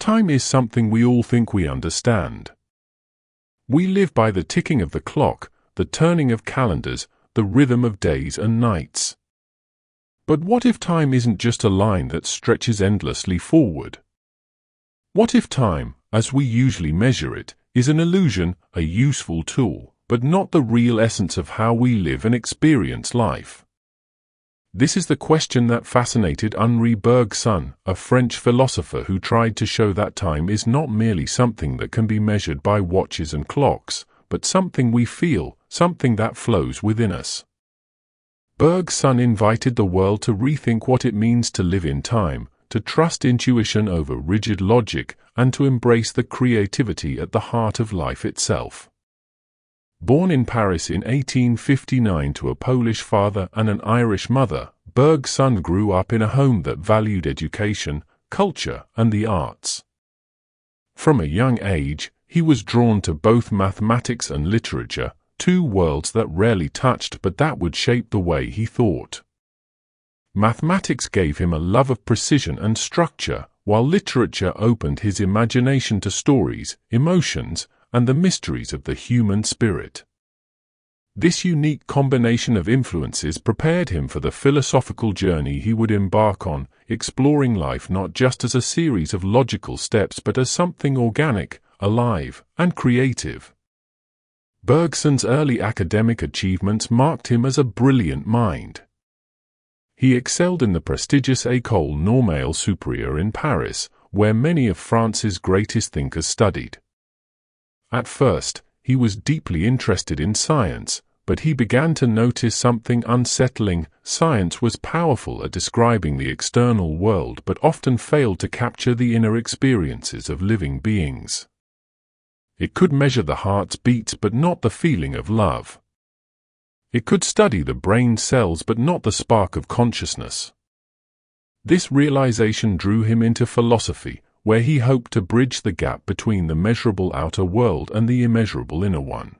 Time is something we all think we understand. We live by the ticking of the clock, the turning of calendars, the rhythm of days and nights. But what if time isn't just a line that stretches endlessly forward? What if time, as we usually measure it, is an illusion, a useful tool, but not the real essence of how we live and experience life? This is the question that fascinated Henri Bergson, a French philosopher who tried to show that time is not merely something that can be measured by watches and clocks, but something we feel, something that flows within us. Bergson invited the world to rethink what it means to live in time, to trust intuition over rigid logic, and to embrace the creativity at the heart of life itself. Born in Paris in 1859 to a Polish father and an Irish mother, Bergson grew up in a home that valued education, culture, and the arts. From a young age, he was drawn to both mathematics and literature, two worlds that rarely touched but that would shape the way he thought. Mathematics gave him a love of precision and structure, while literature opened his imagination to stories, emotions, and the mysteries of the human spirit. This unique combination of influences prepared him for the philosophical journey he would embark on, exploring life not just as a series of logical steps but as something organic, alive, and creative. Bergson's early academic achievements marked him as a brilliant mind. He excelled in the prestigious École Normale Supérieure in Paris, where many of France's greatest thinkers studied. At first, he was deeply interested in science, but he began to notice something unsettling. Science was powerful at describing the external world but often failed to capture the inner experiences of living beings. It could measure the heart's beats but not the feeling of love. It could study the brain cells but not the spark of consciousness. This realization drew him into philosophy, where he hoped to bridge the gap between the measurable outer world and the immeasurable inner one.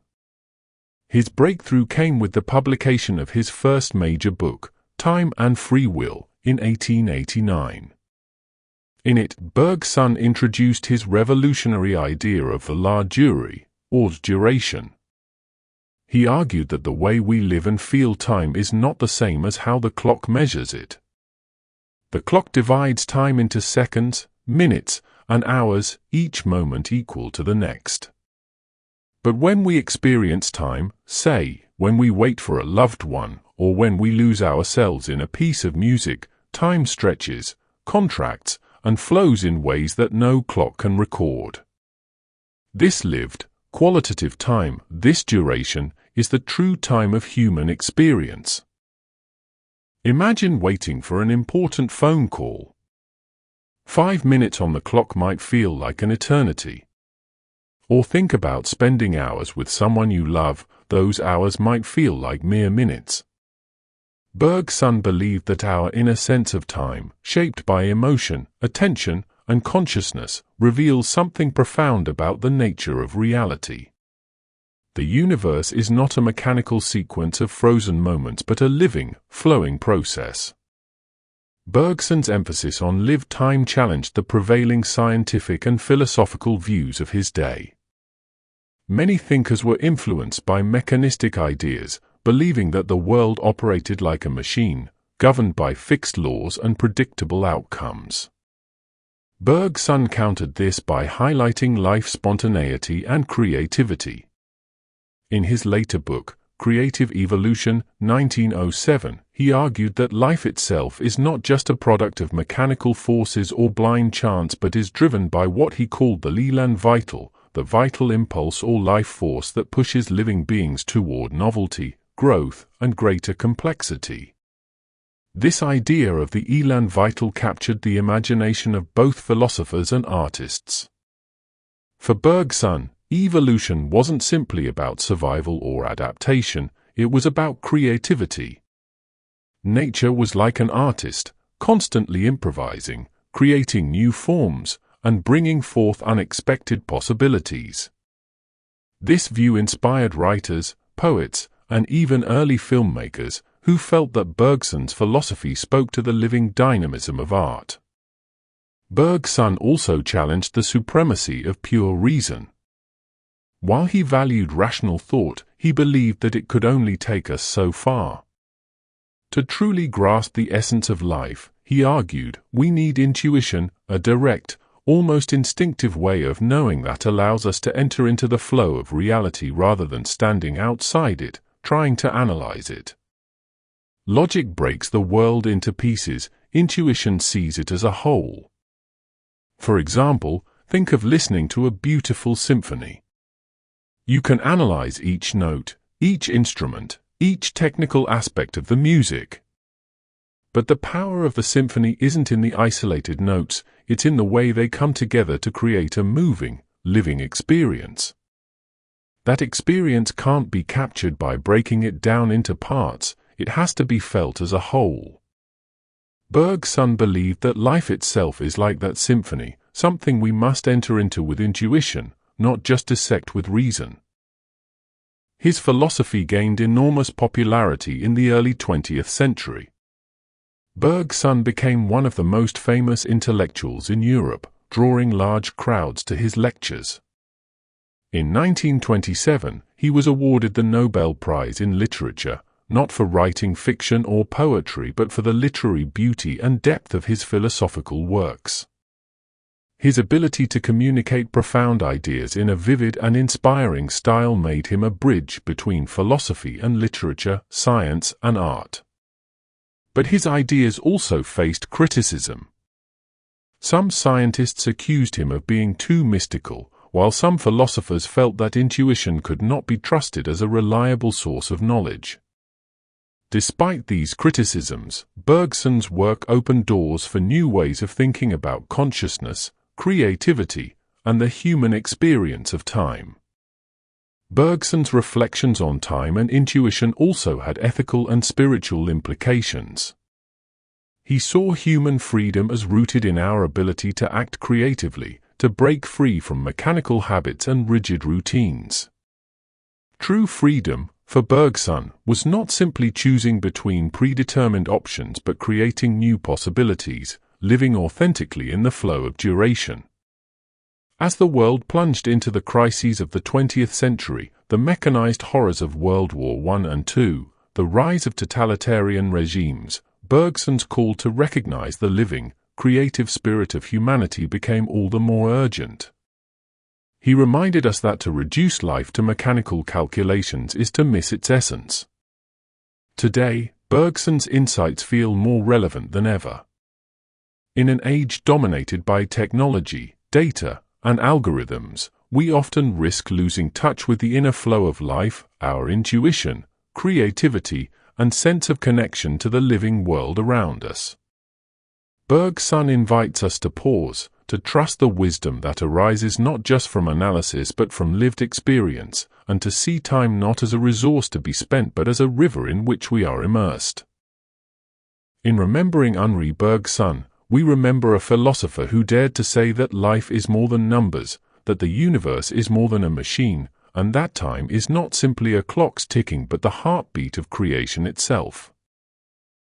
His breakthrough came with the publication of his first major book, Time and Free Will, in 1889. In it, Bergson introduced his revolutionary idea of the la durée, or duration. He argued that the way we live and feel time is not the same as how the clock measures it. The clock divides time into seconds, minutes, and hours, each moment equal to the next. But when we experience time, say, when we wait for a loved one, or when we lose ourselves in a piece of music, time stretches, contracts, and flows in ways that no clock can record. This lived, qualitative time, this duration, is the true time of human experience. Imagine waiting for an important phone call. 5 minutes on the clock might feel like an eternity. Or think about spending hours with someone you love, those hours might feel like mere minutes. Bergson believed that our inner sense of time, shaped by emotion, attention, and consciousness, reveals something profound about the nature of reality. The universe is not a mechanical sequence of frozen moments but a living, flowing process. Bergson's emphasis on lived time challenged the prevailing scientific and philosophical views of his day. Many thinkers were influenced by mechanistic ideas, believing that the world operated like a machine, governed by fixed laws and predictable outcomes. Bergson countered this by highlighting life's spontaneity and creativity. In his later book, Creative Evolution, 1907, he argued that life itself is not just a product of mechanical forces or blind chance but is driven by what he called the l'élan vital, the vital impulse or life force that pushes living beings toward novelty, growth, and greater complexity. This idea of the élan vital captured the imagination of both philosophers and artists. For Bergson, evolution wasn't simply about survival or adaptation, it was about creativity. Nature was like an artist, constantly improvising, creating new forms, and bringing forth unexpected possibilities. This view inspired writers, poets, and even early filmmakers, who felt that Bergson's philosophy spoke to the living dynamism of art. Bergson also challenged the supremacy of pure reason. While he valued rational thought, he believed that it could only take us so far. To truly grasp the essence of life, he argued, we need intuition, a direct, almost instinctive way of knowing that allows us to enter into the flow of reality rather than standing outside it, trying to analyze it. Logic breaks the world into pieces, intuition sees it as a whole. For example, think of listening to a beautiful symphony. You can analyze each note, each instrument, each technical aspect of the music. But the power of the symphony isn't in the isolated notes, it's in the way they come together to create a moving, living experience. That experience can't be captured by breaking it down into parts, it has to be felt as a whole. Bergson believed that life itself is like that symphony, something we must enter into with intuition, not just dissect with reason. His philosophy gained enormous popularity in the early 20th century. Bergson became one of the most famous intellectuals in Europe, drawing large crowds to his lectures. In 1927, he was awarded the Nobel Prize in Literature, not for writing fiction or poetry but for the literary beauty and depth of his philosophical works. His ability to communicate profound ideas in a vivid and inspiring style made him a bridge between philosophy and literature, science and art. But his ideas also faced criticism. Some scientists accused him of being too mystical, while some philosophers felt that intuition could not be trusted as a reliable source of knowledge. Despite these criticisms, Bergson's work opened doors for new ways of thinking about consciousness, creativity, and the human experience of time. Bergson's reflections on time and intuition also had ethical and spiritual implications. He saw human freedom as rooted in our ability to act creatively, to break free from mechanical habits and rigid routines. True freedom, for Bergson, was not simply choosing between predetermined options but creating new possibilities, living authentically in the flow of duration. As the world plunged into the crises of the 20th century, the mechanized horrors of World War I and II, the rise of totalitarian regimes, Bergson's call to recognize the living, creative spirit of humanity became all the more urgent. He reminded us that to reduce life to mechanical calculations is to miss its essence. Today, Bergson's insights feel more relevant than ever. In an age dominated by technology, data, and algorithms, we often risk losing touch with the inner flow of life, our intuition, creativity, and sense of connection to the living world around us. Bergson invites us to pause, to trust the wisdom that arises not just from analysis but from lived experience, and to see time not as a resource to be spent but as a river in which we are immersed. In remembering Henri Bergson, we remember a philosopher who dared to say that life is more than numbers, that the universe is more than a machine, and that time is not simply a clock's ticking but the heartbeat of creation itself.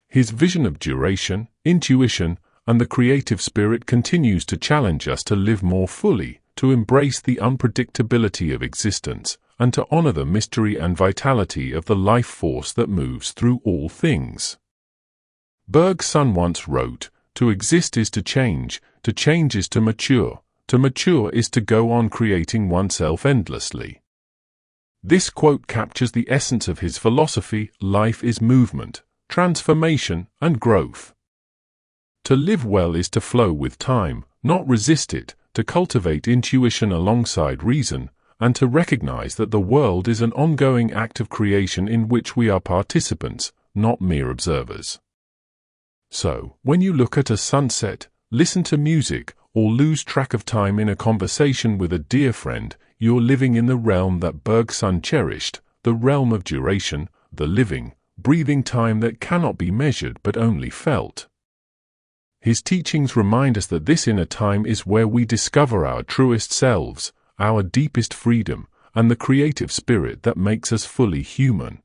His vision of duration, intuition, and the creative spirit continues to challenge us to live more fully, to embrace the unpredictability of existence, and to honor the mystery and vitality of the life force that moves through all things. Bergson once wrote, "To exist is to change is to mature is to go on creating oneself endlessly." This quote captures the essence of his philosophy: life is movement, transformation, and growth. To live well is to flow with time, not resist it, to cultivate intuition alongside reason, and to recognize that the world is an ongoing act of creation in which we are participants, not mere observers. So, when you look at a sunset, listen to music, or lose track of time in a conversation with a dear friend, you're living in the realm that Bergson cherished, the realm of duration, the living, breathing time that cannot be measured but only felt. His teachings remind us that this inner time is where we discover our truest selves, our deepest freedom, and the creative spirit that makes us fully human.